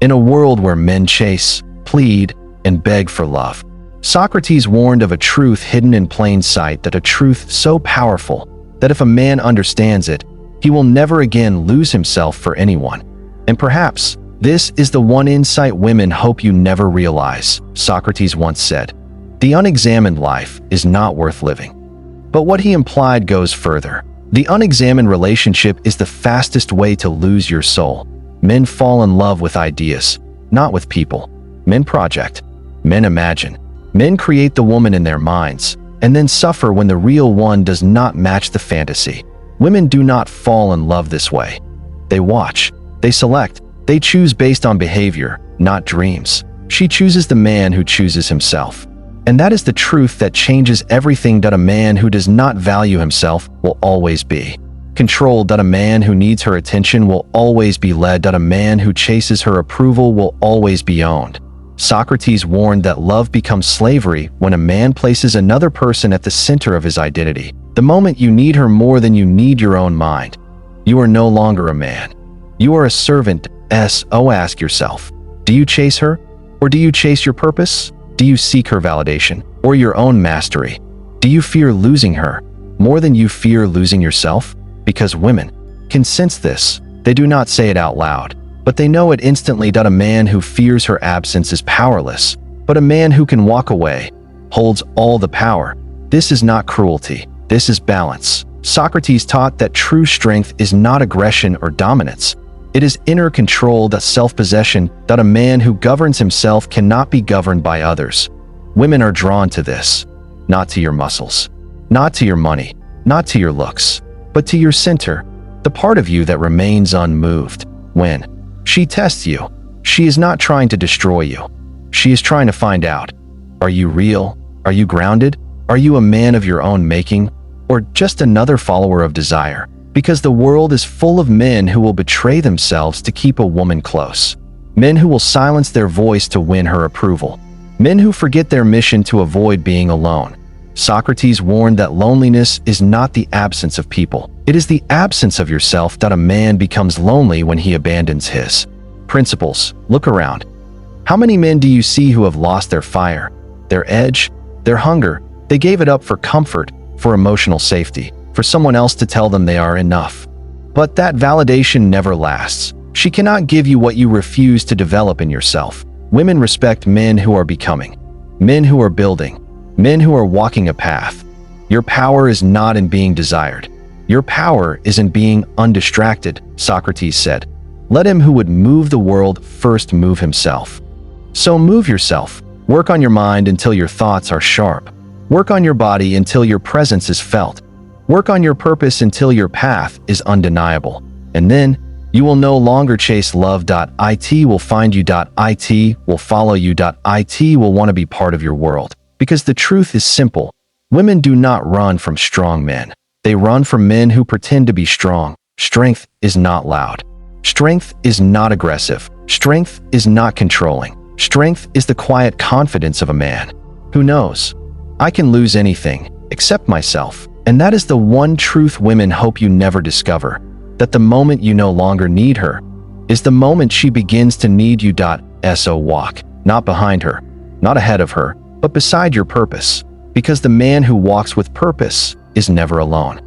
In a world where men chase, plead, and beg for love, Socrates warned of a truth hidden in plain sight, that a truth so powerful that if a man understands it, he will never again lose himself for anyone. And perhaps this is the one insight women hope you never realize. Socrates once said, "The unexamined life is not worth living." But what he implied goes further. The unexamined relationship is the fastest way to lose your soul. Men fall in love with ideas, not with people. Men project. Men imagine. Men create the woman in their minds, and then suffer when the real one does not match the fantasy. Women do not fall in love this way. They watch. They select. They choose based on behavior, not dreams. She chooses the man who chooses himself. And that is the truth that changes everything. That a man who does not value himself will always be controlled. That a man who needs her attention will always be led. That a man who chases her approval will always be owned. Socrates warned that love becomes slavery when a man places another person at the center of his identity. The moment you need her more than you need your own mind, you are no longer a man. You are a servant. Ask yourself, do you chase her, or do you chase your purpose? Do you seek her validation, or your own mastery? Do you fear losing her more than you fear losing yourself? Because women can sense this. They do not say it out loud, but they know it instantly. That a man who fears her absence is powerless, but a man who can walk away holds all the power. This is not cruelty. This is balance. Socrates taught that true strength is not aggression or dominance. It is inner control, that self-possession. That a man who governs himself cannot be governed by others. Women are drawn to this, not to your muscles, not to your money, not to your looks, but to your center, the part of you that remains unmoved. When she tests you, she is not trying to destroy you. She is trying to find out, are you real? Are you grounded? Are you a man of your own making, or just another follower of desire? Because the world is full of men who will betray themselves to keep a woman close. Men who will silence their voice to win her approval. Men who forget their mission to avoid being alone. Socrates warned that loneliness is not the absence of people. It is the absence of yourself. That a man becomes lonely when he abandons his principles. Look around. How many men do you see who have lost their fire, their edge, their hunger? They gave it up for comfort, for emotional safety, for someone else to tell them they are enough. But that validation never lasts. She cannot give you what you refuse to develop in yourself. Women respect men who are becoming, men who are building, men who are walking a path. Your power is not in being desired. Your power is in being undistracted. Socrates said, "Let him who would move the world first move himself." So move yourself. Work on your mind until your thoughts are sharp. Work on your body until your presence is felt. Work on your purpose until your path is undeniable. And then you will no longer chase love. It will find you. It will follow you. It will want to be part of your world. Because the truth is simple. Women do not run from strong men. They run from men who pretend to be strong. Strength is not loud. Strength is not aggressive. Strength is not controlling. Strength is the quiet confidence of a man who knows, I can lose anything except myself. And that is the one truth women hope you never discover, that the moment you no longer need her is the moment she begins to need you. So walk, not behind her, not ahead of her, but beside your purpose, because the man who walks with purpose is never alone.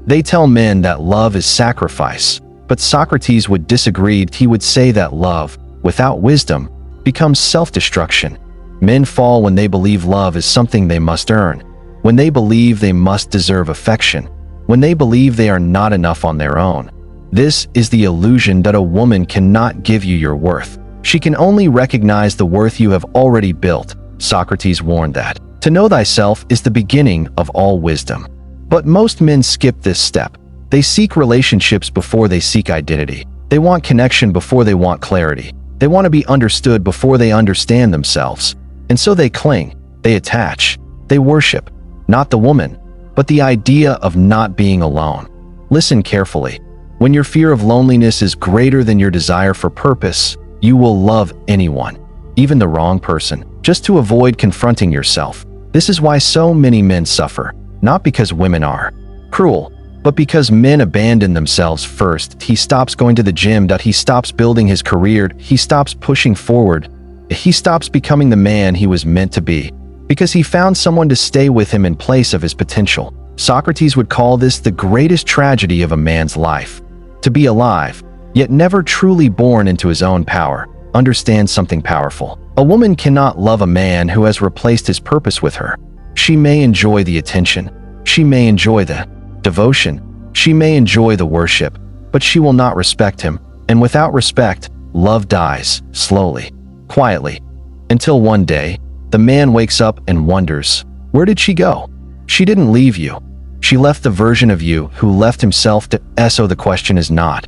They tell men that love is sacrifice, but Socrates would disagree. He would say that love, without wisdom, becomes self-destruction. Men fall when they believe love is something they must earn, when they believe they must deserve affection, when they believe they are not enough on their own. This is the illusion that a woman cannot give you your worth. She can only recognize the worth you have already built. Socrates warned that to know thyself is the beginning of all wisdom. But most men skip this step. They seek relationships before they seek identity. They want connection before they want clarity. They want to be understood before they understand themselves. And so they cling, they attach, they worship, not the woman, but the idea of not being alone. Listen carefully. When your fear of loneliness is greater than your desire for purpose, you will love anyone, even the wrong person, just to avoid confronting yourself. This is why so many men suffer, not because women are cruel, But because men abandon themselves first, he stops going to the gym, he stops building his career, he stops pushing forward, he stops becoming the man he was meant to be, because he found someone to stay with him in place of his potential. Socrates would call this the greatest tragedy of a man's life. To be alive, yet never truly born into his own power. Understand something powerful. A woman cannot love a man who has replaced his purpose with her. She may enjoy the attention, she may enjoy the devotion, she may enjoy the worship, but she will not respect him, and without respect, love dies, slowly, quietly, until one day, the man wakes up and wonders, where did she go? She didn't leave you. She left the version of you who left himself to so the question is not,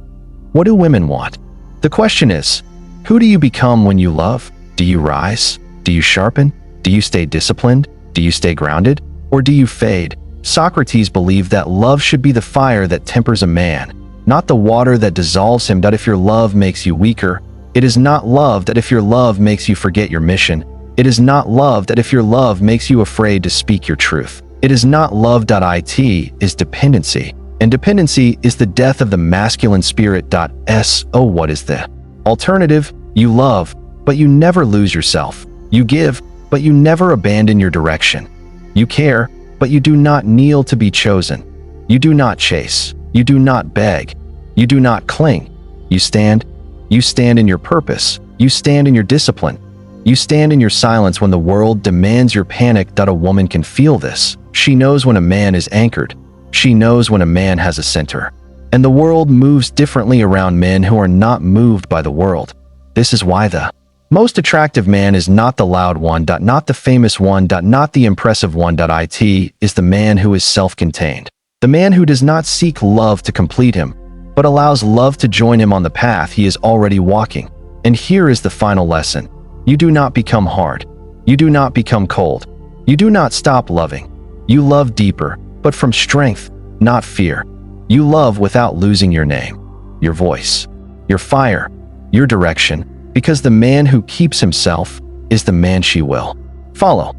what do women want? The question is, who do you become when you love? Do you rise? Do you sharpen? Do you stay disciplined? Do you stay grounded? Or do you fade? Socrates believed that love should be the fire that tempers a man, not the water that dissolves him. That if your love makes you weaker, it is not love. That if your love makes you forget your mission, it is not love. That if your love makes you afraid to speak your truth, it is not love. It is dependency, and dependency is the death of the masculine spirit. What is the alternative? You love, but you never lose yourself. You give, but you never abandon your direction. You care, but you do not kneel to be chosen. You do not chase. You do not beg. You do not cling. You stand. You stand in your purpose. You stand in your discipline. You stand in your silence when the world demands your panic. A woman can feel this. She knows when a man is anchored. She knows when a man has a center. And the world moves differently around men who are not moved by the world. This is why the most attractive man is not the loud one, not the famous one, not the impressive one. It is the man who is self-contained. The man who does not seek love to complete him, but allows love to join him on the path he is already walking. And here is the final lesson. You do not become hard. You do not become cold. You do not stop loving. You love deeper, but from strength, not fear. You love without losing your name, your voice, your fire, your direction, because the man who keeps himself is the man she will follow.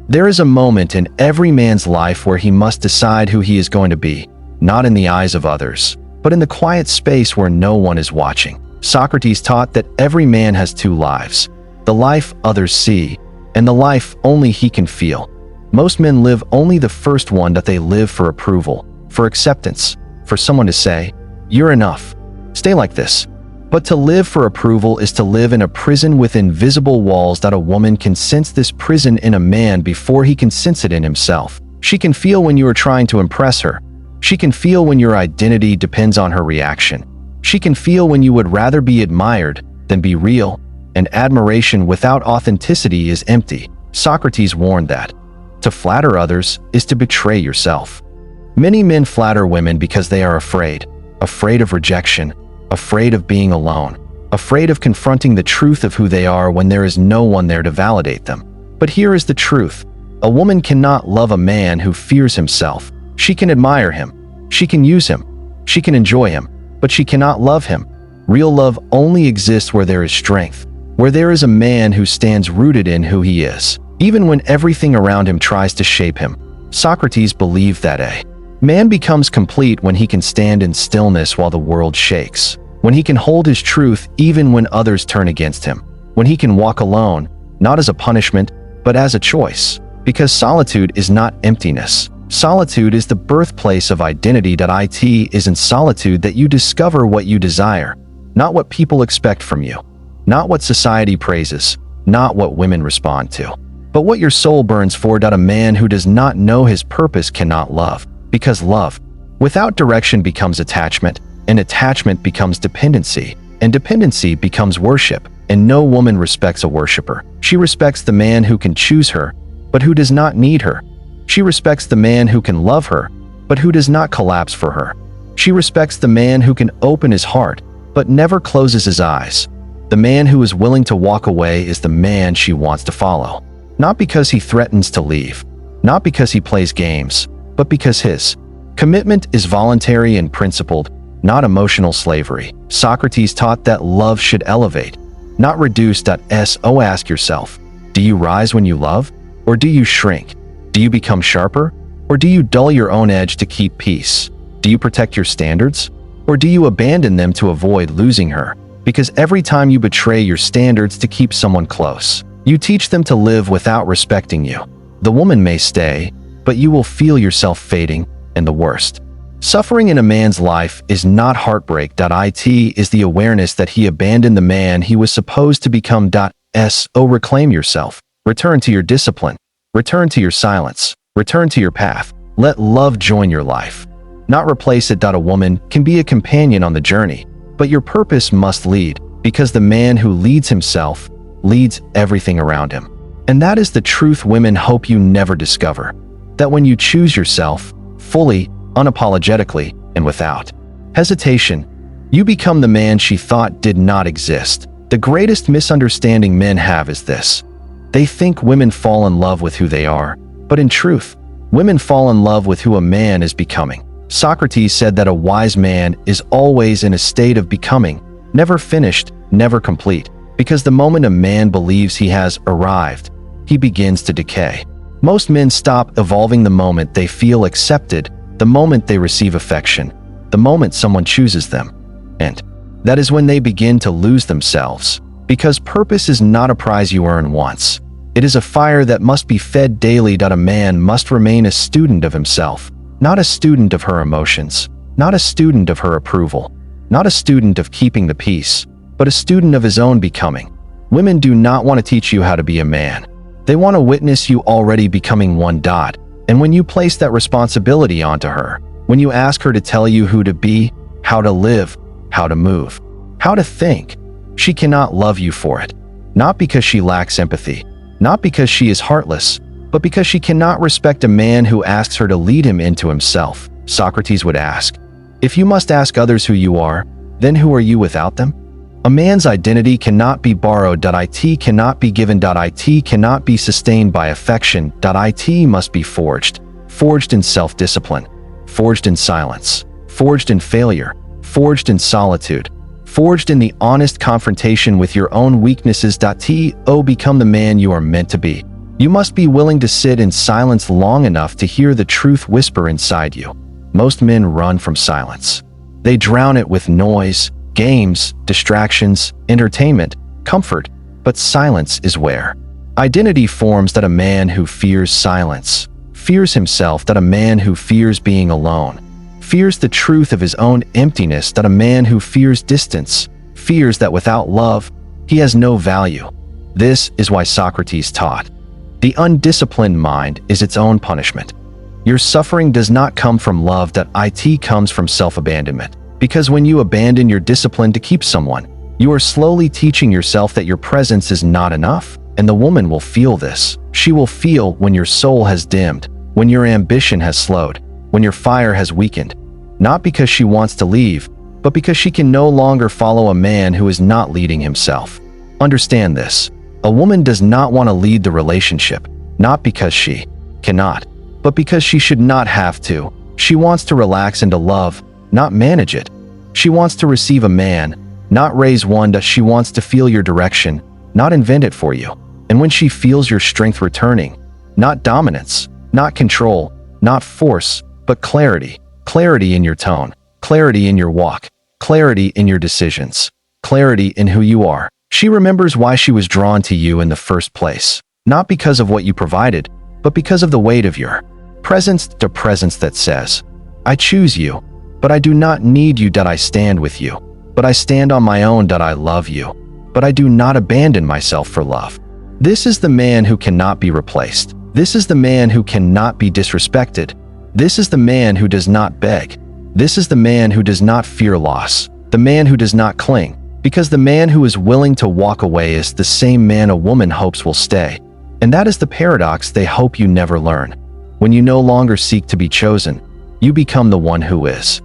There is a moment in every man's life where he must decide who he is going to be, not in the eyes of others, but in the quiet space where no one is watching. Socrates taught that every man has two lives, the life others see, and the life only he can feel. Most men live only the first one, that they live for approval, for acceptance, for someone to say, you're enough, stay like this. But to live for approval is to live in a prison with invisible walls. That a woman can sense this prison in a man before he can sense it in himself. She can feel when you are trying to impress her. She can feel when your identity depends on her reaction. She can feel when you would rather be admired than be real, and admiration without authenticity is empty. Socrates warned that to flatter others is to betray yourself. Many men flatter women because they are afraid of rejection, afraid of being alone, afraid of confronting the truth of who they are when there is no one there to validate them. But here is the truth. A woman cannot love a man who fears himself. She can admire him. She can use him. She can enjoy him, but she cannot love him. Real love only exists where there is strength, where there is a man who stands rooted in who he is, even when everything around him tries to shape him. Socrates believed that a man becomes complete when he can stand in stillness while the world shakes, when he can hold his truth even when others turn against him, when he can walk alone, not as a punishment, but as a choice. Because solitude is not emptiness. Solitude is the birthplace of identity. It is in solitude that you discover what you desire, not what people expect from you, not what society praises, not what women respond to, but what your soul burns for. A man who does not know his purpose cannot love, because love without direction becomes attachment, and attachment becomes dependency, and dependency becomes worship. And no woman respects a worshiper. She respects the man who can choose her, but who does not need her. She respects the man who can love her, but who does not collapse for her. She respects the man who can open his heart, but never closes his eyes. The man who is willing to walk away is the man she wants to follow. Not because he threatens to leave, not because he plays games, but because his commitment is voluntary and principled, not emotional slavery. Socrates taught that love should elevate, not reduce. Ask yourself, do you rise when you love, or do you shrink? Do you become sharper, or do you dull your own edge to keep peace? Do you protect your standards? Or do you abandon them to avoid losing her? Because every time you betray your standards to keep someone close, you teach them to live without respecting you. The woman may stay, but you will feel yourself fading, and the worst. Suffering in a man's life is not heartbreak. It is the awareness that he abandoned the man he was supposed to become. Reclaim yourself. Return to your discipline. Return to your silence. Return to your path. Let love join your life, not replace it. A woman can be a companion on the journey, but your purpose must lead, because the man who leads himself leads everything around him. And that is the truth women hope you never discover. That when you choose yourself, fully, unapologetically, and without hesitation, you become the man she thought did not exist. The greatest misunderstanding men have is this. They think women fall in love with who they are, but in truth, women fall in love with who a man is becoming. Socrates said that a wise man is always in a state of becoming, never finished, never complete, because the moment a man believes he has arrived, he begins to decay. Most men stop evolving the moment they feel accepted, the moment they receive affection, the moment someone chooses them. And that is when they begin to lose themselves, because purpose is not a prize you earn once. It is a fire that must be fed daily. A man must remain a student of himself, not a student of her emotions, not a student of her approval, not a student of keeping the peace, but a student of his own becoming. Women do not want to teach you how to be a man. They want to witness you already becoming one. And when you place that responsibility onto her, when you ask her to tell you who to be, how to live, how to move, how to think, she cannot love you for it. Not because she lacks empathy, not because she is heartless, but because she cannot respect a man who asks her to lead him into himself. Socrates would ask, if you must ask others who you are, then who are you without them? A man's identity cannot be borrowed. It cannot be given. It cannot be sustained by affection. It must be forged. Forged in self-discipline. Forged in silence. Forged in failure. Forged in solitude. Forged in the honest confrontation with your own weaknesses. Become the man you are meant to be. You must be willing to sit in silence long enough to hear the truth whisper inside you. Most men run from silence. They drown it with noise, games, distractions, entertainment, comfort, but silence is where identity forms. A man who fears silence fears himself. A man who fears being alone fears the truth of his own emptiness. A man who fears distance fears that without love, he has no value. This is why Socrates taught, the undisciplined mind is its own punishment. Your suffering does not come from love. It comes from self-abandonment. Because when you abandon your discipline to keep someone, you are slowly teaching yourself that your presence is not enough. And the woman will feel this. She will feel when your soul has dimmed, when your ambition has slowed, when your fire has weakened. Not because she wants to leave, but because she can no longer follow a man who is not leading himself. Understand this. A woman does not want to lead the relationship, not because she cannot, but because she should not have to. She wants to relax into love, not manage it. She wants to receive a man, not raise one. She wants to feel your direction, not invent it for you. And when she feels your strength returning, not dominance, not control, not force, but clarity. Clarity in your tone, clarity in your walk, clarity in your decisions, clarity in who you are. She remembers why she was drawn to you in the first place, not because of what you provided, but because of the weight of your presence. The presence that says, I choose you, but I do not need you. I stand with you, but I stand on my own. I love you, but I do not abandon myself for love. This is the man who cannot be replaced. This is the man who cannot be disrespected. This is the man who does not beg. This is the man who does not fear loss. The man who does not cling. Because the man who is willing to walk away is the same man a woman hopes will stay. And that is the paradox they hope you never learn. When you no longer seek to be chosen, you become the one who is.